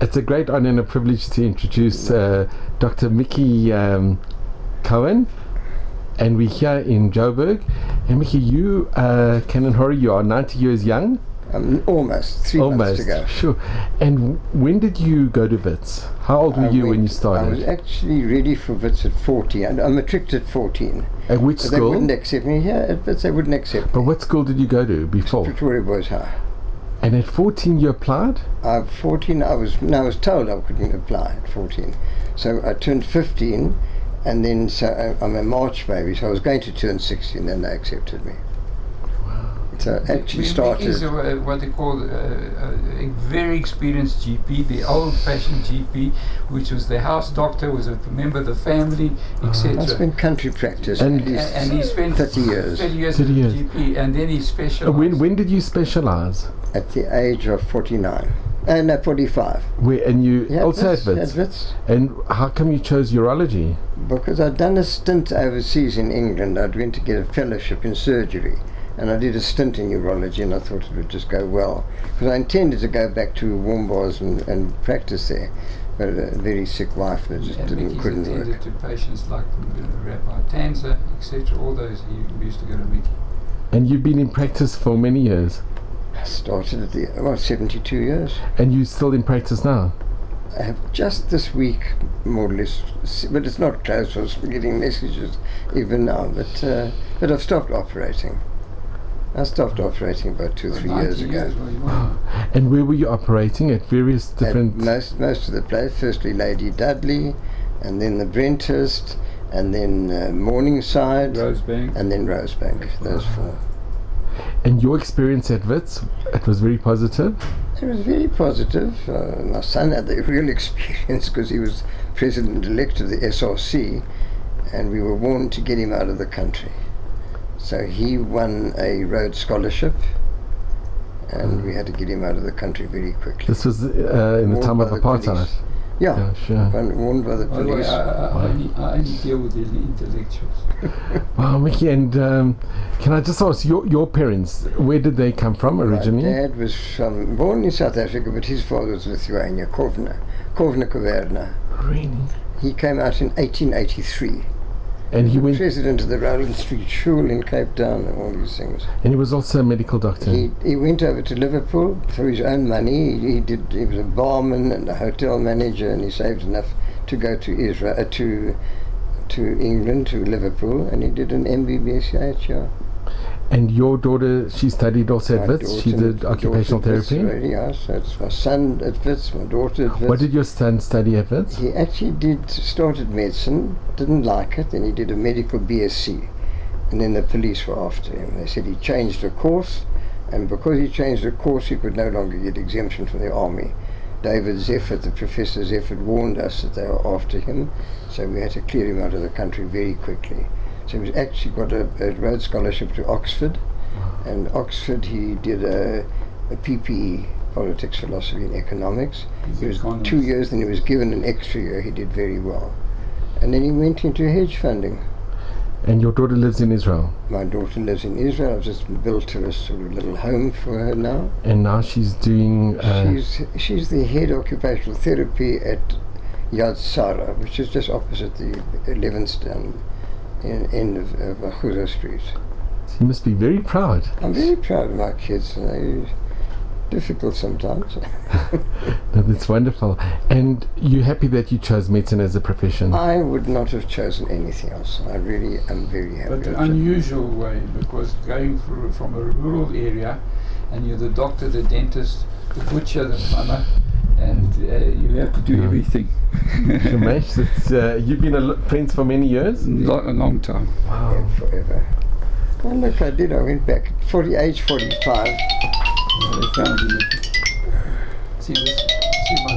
It's a great honor and a privilege to introduce Dr. Micky Cohen, and we're here in Joburg. And Micky, you, Canon Horry, you are 90 years young. Almost 3 months to go. Sure. And when did you go to Wits? How old were you when you started? I was actually ready for Wits at 14. I matriculed at 14. At which school? They wouldn't accept me here at Wits. They wouldn't accept me. But what school did you go to before? Pretoria Boys High. And at 14 you applied? 14, I was told I couldn't apply at 14. So I turned 15, and then I'm a March baby, so I was going to turn 16, then they accepted me. So actually started. Micky's what they call a very experienced GP, the old-fashioned GP, which was the house doctor, was a member of the family, etc. I spent country practice and he spent 30 years. 30 years as a GP, and then he specialized. When did you specialize? At the age of 49. No, 45. And you also at Wits? At Wits. And how come you chose urology? Because I'd done a stint overseas in England. I'd went to get a fellowship in surgery. And I did a stint in urology, and I thought it would just go well. Because I intended to go back to Warmbars and practice there. But a very sick wife that just couldn't work. To patients like Rabbi Tanzer, etc. All those, he used to go to Micky. And you've been in practice for many years? I started at 72 years. And you're still in practice now? I have just this week, more or less, but it's not close. I was getting messages even now, but I've stopped operating. I stopped operating about 2 or 3 years ago. And where were you operating? At various different... Most of the place. Firstly Lady Dudley, and then the Brenthurst, and then Morningside, Rosebank, and then Rosebank. Those four. And your experience at Wits, it was very positive? It was very positive. My son had the real experience because he was president-elect of the SRC, and we were warned to get him out of the country. So he won a Rhodes Scholarship, and we had to get him out of the country very quickly. This was in the time of apartheid? Yeah, sure. Warned by the police. I only deal with the intellectuals. Wow, Micky, and can I just ask, your parents, where did they come from originally? My dad was born in South Africa, but his father was Lithuania, Cohen Kaverna. Really? He came out in 1883. And he went president of the Rowland Street School in Cape Town and all these things. And he was also a medical doctor. He went over to Liverpool for his own money. He was a barman and a hotel manager, and he saved enough to go to Israel, to England, to Liverpool, and he did an MBBS here. And your daughter, she studied also at Wits? She did occupational therapy? Yes, that's my son at Wits, my daughter at Wits. What did your son study at Wits? He actually started medicine, didn't like it, and he did a medical BSc. And then the police were after him. They said he changed the course, and because he changed the course, he could no longer get exemption from the army. David Zeffert, the Professor Zeffert, warned us that they were after him, so we had to clear him out of the country very quickly. So he's actually got a Rhodes Scholarship to Oxford, and Oxford he did a PPE, Politics, Philosophy and Economics. He was 2 years, then he was given an extra year. He did very well. And then he went into hedge funding. And your daughter lives in Israel? My daughter lives in Israel. I've just built her a sort of little home for her now. And now she's doing... She's the head occupational therapy at Yad Sarah, which is just opposite the Levenstown end of Ahuza Street. So you must be very proud. I'm very proud of my kids. They're difficult sometimes. No, that's wonderful. And you're happy that you chose medicine as a profession? I would not have chosen anything else. I really am very happy. But an unusual way, because going from a rural area, and you're the doctor, the dentist, the butcher, the plumber, and you have to do everything. Shemesh, you've been friends for many years? A long time. Wow. Yeah, forever. Well, look, I went back at age 45. They found it. See this? See my